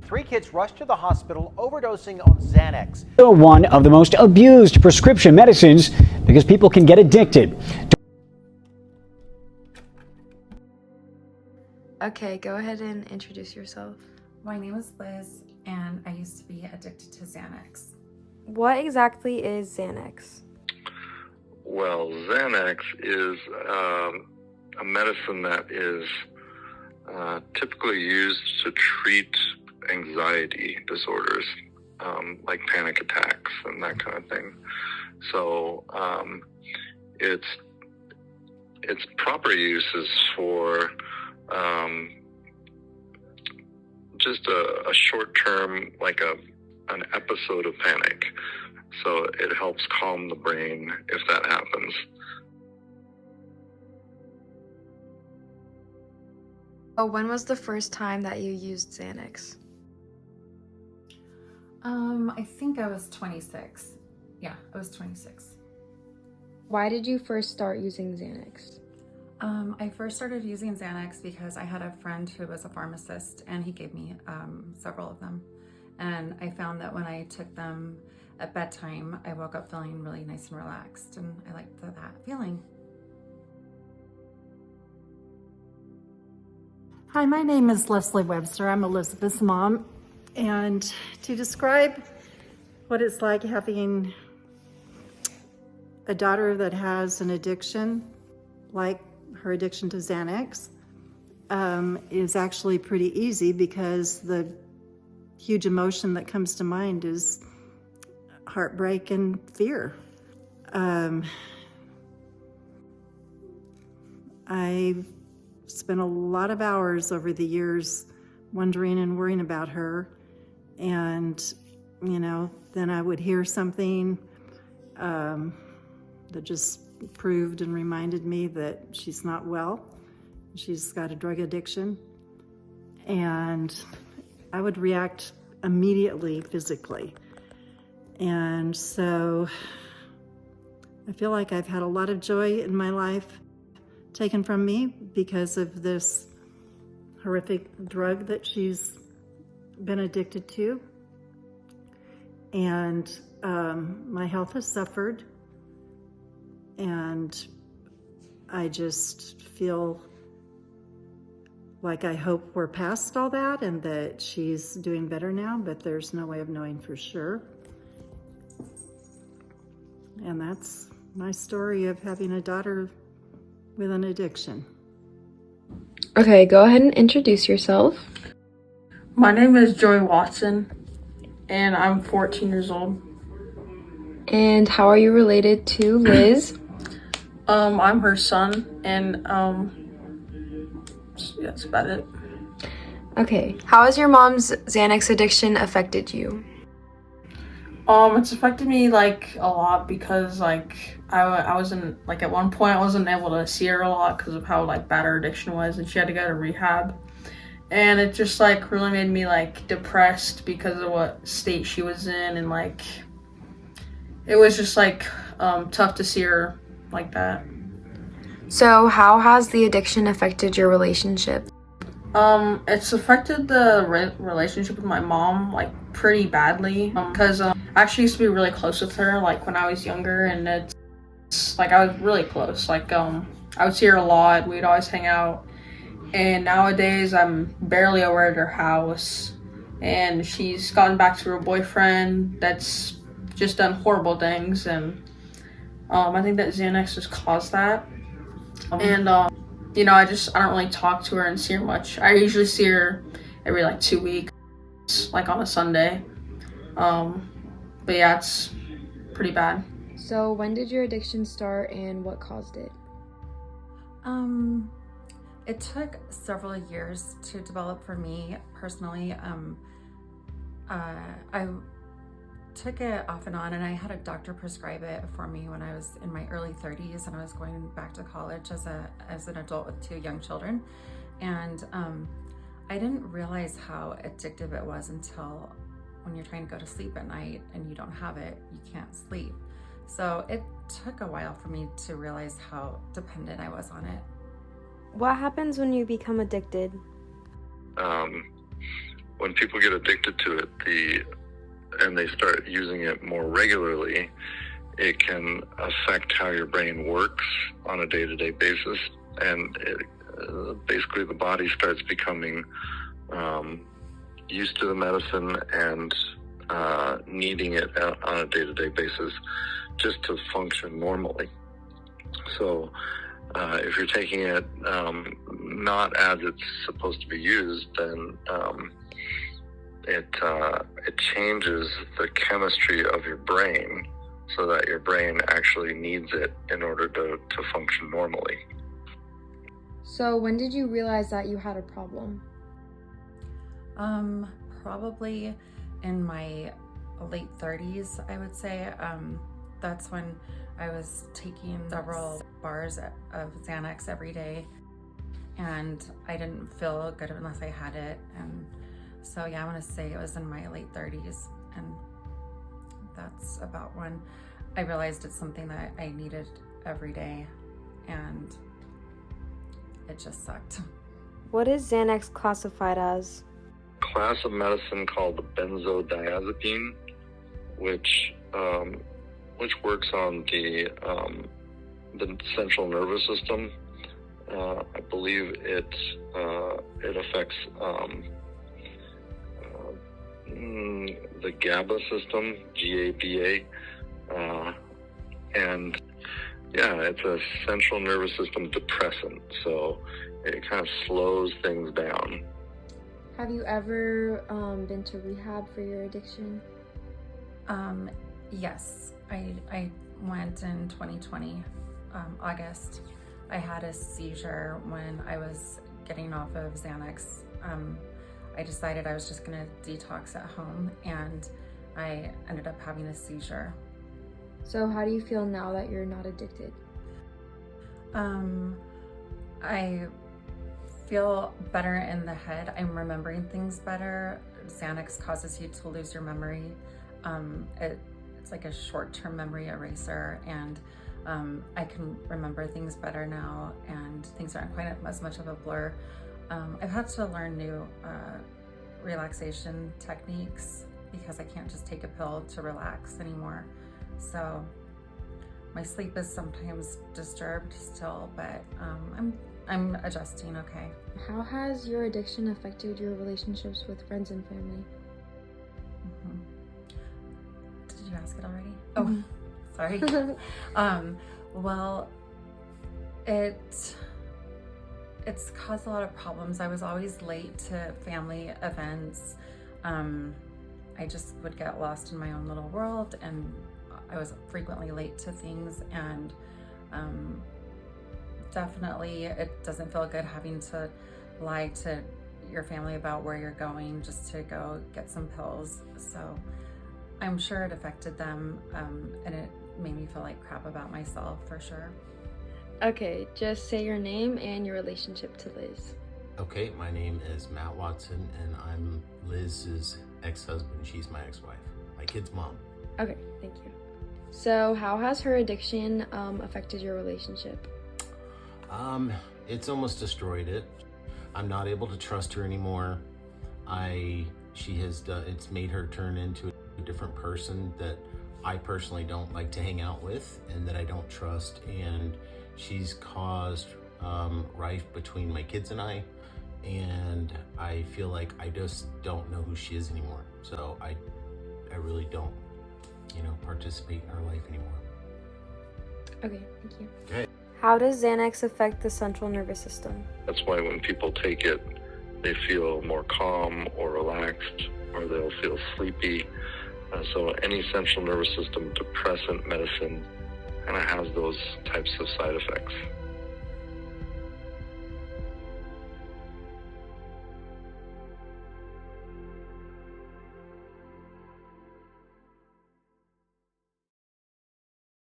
3 kids rushed to the hospital overdosing on Xanax. One of the most abused prescription medicines because people can get addicted. Okay, go ahead and introduce yourself. My name is Liz, and I used to be addicted to Xanax. What exactly is Xanax? Well, Xanax is a medicine that is typically used to treat anxiety disorders, like panic attacks and that kind of thing. So its proper use is for just a short term, like an episode of panic. So it helps calm the brain if that happens. Oh, when was the first time that you used Xanax? I think I was 26. Yeah, I was 26. Why did you first start using Xanax? I first started using Xanax because I had a friend who was a pharmacist, and he gave me several of them. And I found that when I took them at bedtime, I woke up feeling really nice and relaxed, and I liked that feeling. Hi, my name is Leslie Webster. I'm Elizabeth's mom. And to describe what it's like having a daughter that has an addiction, like her addiction to Xanax, is actually pretty easy because the huge emotion that comes to mind is heartbreak and fear. I've spent a lot of hours over the years wondering and worrying about her. And, you know, then I would hear something that just proved and reminded me that she's not well. She's got a drug addiction. And I would react immediately physically. And so I feel like I've had a lot of joy in my life taken from me because of this horrific drug that she's been addicted to. And my health has suffered. And I just feel like I hope we're past all that and that she's doing better now, but there's no way of knowing for sure. And that's my story of having a daughter with an addiction. Okay, go ahead and introduce yourself. My name is Joey Watson, and I'm 14 years old. And how are you related to Liz? I'm her son, and yeah, that's about it. Okay, how has your mom's Xanax addiction affected you? It's affected me like a lot because like I wasn't like at one point I wasn't able to see her a lot because of how like bad her addiction was, and she had to go to rehab, and it just like really made me like depressed because of what state she was in, and like it was just like tough to see her like that. So how has the addiction affected your relationship? It's affected the relationship with my mom like pretty badly because I actually used to be really close with her like when I was younger, and it's like I was really close. Like I would see her a lot. We'd always hang out, and nowadays I'm barely over at her house, and she's gotten back to her boyfriend that's just done horrible things, and I think that Xanax has caused that. And you know, I don't really talk to her and see her much. I usually see her every like 2 weeks, like on a Sunday. But yeah, it's pretty bad. So when did your addiction start and what caused it? It took several years to develop for me personally. I took it off and on, and I had a doctor prescribe it for me when I was in my early 30s, and I was going back to college as an adult with 2 young children. And I didn't realize how addictive it was until when you're trying to go to sleep at night and you don't have it, you can't sleep. So it took a while for me to realize how dependent I was on it. What happens when you become addicted? when people get addicted to it, and they start using it more regularly, it can affect how your brain works on a day-to-day basis, and basically the body starts becoming used to the medicine and needing it on a day-to-day basis just to function normally. So if you're taking it not as it's supposed to be used, then it changes the chemistry of your brain so that your brain actually needs it in order to function normally. So when did you realize that you had a problem? Probably in my late 30s, I would say. That's when I was taking several bars of Xanax every day, and I didn't feel good unless I had it. And so yeah, I want to say it was in my late 30s, and that's about when I realized it's something that I needed every day, and it just sucked. What is Xanax classified as? Class of medicine called the benzodiazepine, which works on the central nervous system. I believe it affects the GABA system, GABA, and yeah, it's a central nervous system depressant, so it kind of slows things down. Have you ever been to rehab for your addiction? Yes, I went in 2020, August. I had a seizure when I was getting off of Xanax. I decided I was just gonna detox at home, and I ended up having a seizure. So how do you feel now that you're not addicted? I feel better in the head. I'm remembering things better. Xanax causes you to lose your memory. It's like a short-term memory eraser, and I can remember things better now, and things aren't quite as much of a blur. I've had to learn new relaxation techniques because I can't just take a pill to relax anymore. So my sleep is sometimes disturbed still, but I'm adjusting okay. How has your addiction affected your relationships with friends and family? Did you ask it already? Oh, sorry. Well, it's caused a lot of problems. I was always late to family events. I just would get lost in my own little world, and I was frequently late to things, and definitely it doesn't feel good having to lie to your family about where you're going just to go get some pills. So I'm sure it affected them, and it made me feel like crap about myself for sure. Okay, just say your name and your relationship to Liz. Okay, my name is Matt Watson, and I'm Liz's ex-husband. She's my ex-wife, my kid's mom. Okay, thank you. So how has her addiction affected your relationship? It's almost destroyed it. I'm not able to trust her anymore. It's made her turn into a different person that I personally don't like to hang out with and that I don't trust. And she's caused rife between my kids and I I feel like I just don't know who she is anymore. So I really don't, participate in her life anymore. Okay, thank you. Okay. How does Xanax affect the central nervous system? That's why when people take it, they feel more calm or relaxed, or they'll feel sleepy. So any central nervous system depressant medicine kind of has those types of side effects.